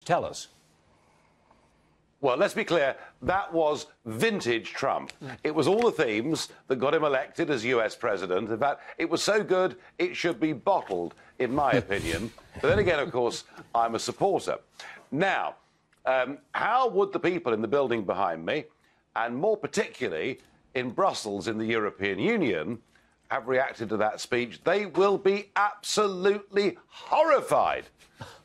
Tell us. Well, let's be clear, that was vintage Trump. It was all the themes that got him elected as US president. In fact, it was so good, it should be bottled, in my opinion. But then again, of course, I'm a supporter. Now, how would the people in the building behind me, and more particularly in Brussels in the European Union, have reacted to that speech? They will be absolutely horrified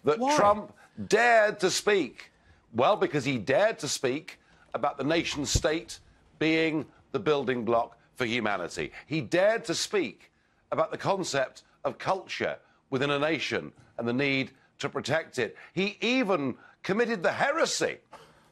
that Why? Trump dared to speak. Well, because he dared to speak about the nation state being the building block for humanity. He dared to speak about the concept of culture within a nation and the need to protect it. He even committed the heresy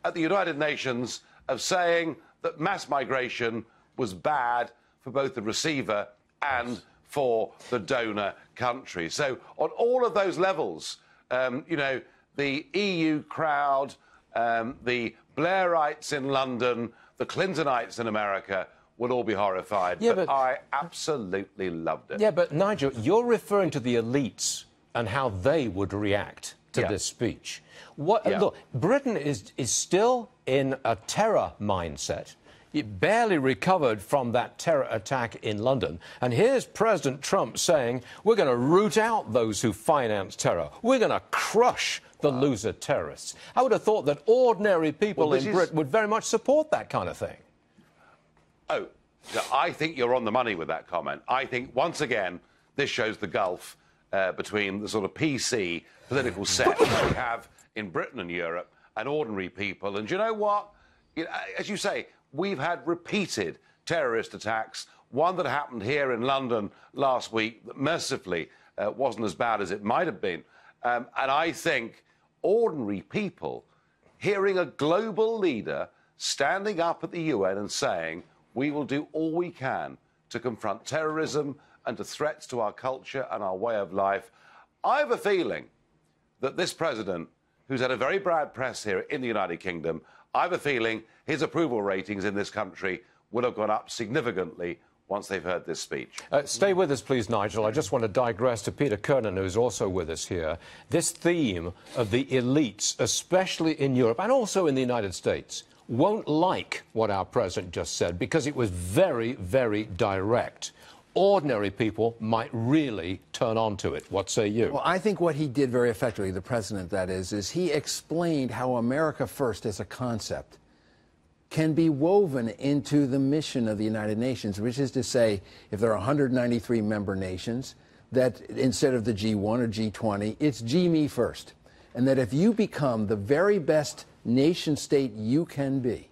at the United Nations of saying that mass migration was bad for both the receiver and for the donor country. So on all of those levels, you know, the EU crowd, the Blairites in London, the Clintonites in America would all be horrified. Yeah, but I absolutely loved it. Yeah, but Nigel, you're referring to the elites and how they would react to this speech. Look, Britain is still in a terror mindset. It barely recovered from that terror attack in London. And here's President Trump saying, we're going to root out those who finance terror. We're going to crush the loser terrorists. I would have thought that ordinary people in Britain would very much support that kind of thing. Oh, I think you're on the money with that comment. I think, once again, this shows the gulf between the sort of PC political set we have in Britain and Europe and ordinary people. And do you know what? You know, as you say, we've had repeated terrorist attacks. One that happened here in London last week that mercifully wasn't as bad as it might have been. And I think ordinary people hearing a global leader standing up at the UN and saying, we will do all we can to confront terrorism and to threats to our culture and our way of life. I have a feeling that this president, who's had a very bad press here in the United Kingdom, I have a feeling his approval ratings in this country will have gone up significantly once they've heard this speech. Stay with us, please, Nigel. I just want to digress to Peter Kernan, who's also with us here. This theme of the elites, especially in Europe and also in the United States, won't like what our president just said because it was very, very direct. Ordinary people might really turn on to it. What say you? Well, I think what he did very effectively, the president that is he explained how America First as a concept can be woven into the mission of the United Nations, which is to say, if there are 193 member nations, that instead of the G1 or G20, it's G-me first. And that if you become the very best nation state you can be,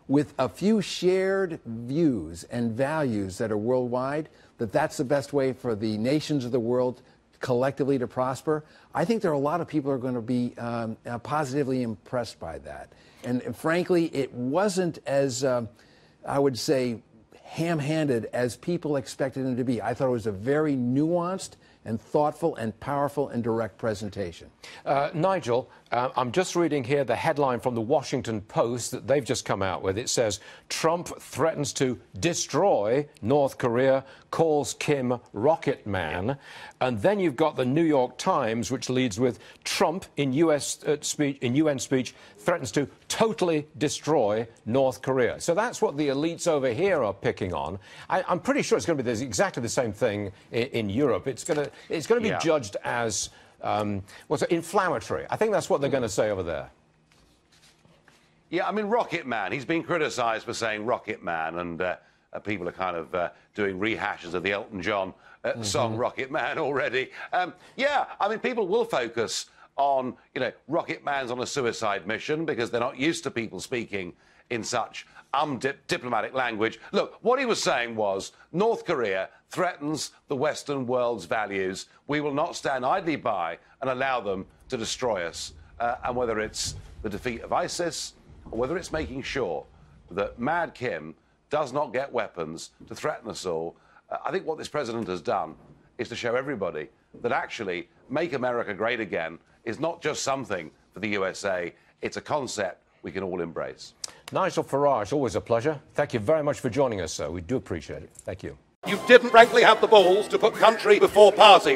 with a few shared views and values that are worldwide, that's the best way for the nations of the world collectively to prosper. I think there are a lot of people who are going to be positively impressed by that. And frankly, it wasn't as, I would say, ham-handed as people expected him to be. I thought it was a very nuanced and thoughtful and powerful and direct presentation. Nigel, I'm just reading here the headline from the Washington Post that they've just come out with. It says, Trump threatens to destroy North Korea, calls Kim Rocket Man. And then you've got the New York Times, which leads with Trump in UN speech threatens to totally destroy North Korea. So that's what the elites over here are picking on. I'm pretty sure it's going to be exactly the same thing in Europe. It's going to be judged as inflammatory. I think that's what they're going to say over there. Yeah, I mean, Rocket Man, he's been criticised for saying Rocket Man, and people are kind of doing rehashes of the Elton John song Rocket Man already. Yeah, I mean, people will focus on, you know, Rocket Man's on a suicide mission because they're not used to people speaking in such diplomatic language. Look, what he was saying was North Korea threatens the Western world's values. We will not stand idly by and allow them to destroy us. And whether it's the defeat of ISIS or whether it's making sure that Mad Kim does not get weapons to threaten us all, I think what this president has done is to show everybody that actually Make America Great Again is not just something for the USA, it's a concept we can all embrace. Nigel Farage, always a pleasure. Thank you very much for joining us, sir. We do appreciate it. Thank you. You didn't, frankly, have the balls to put country before party.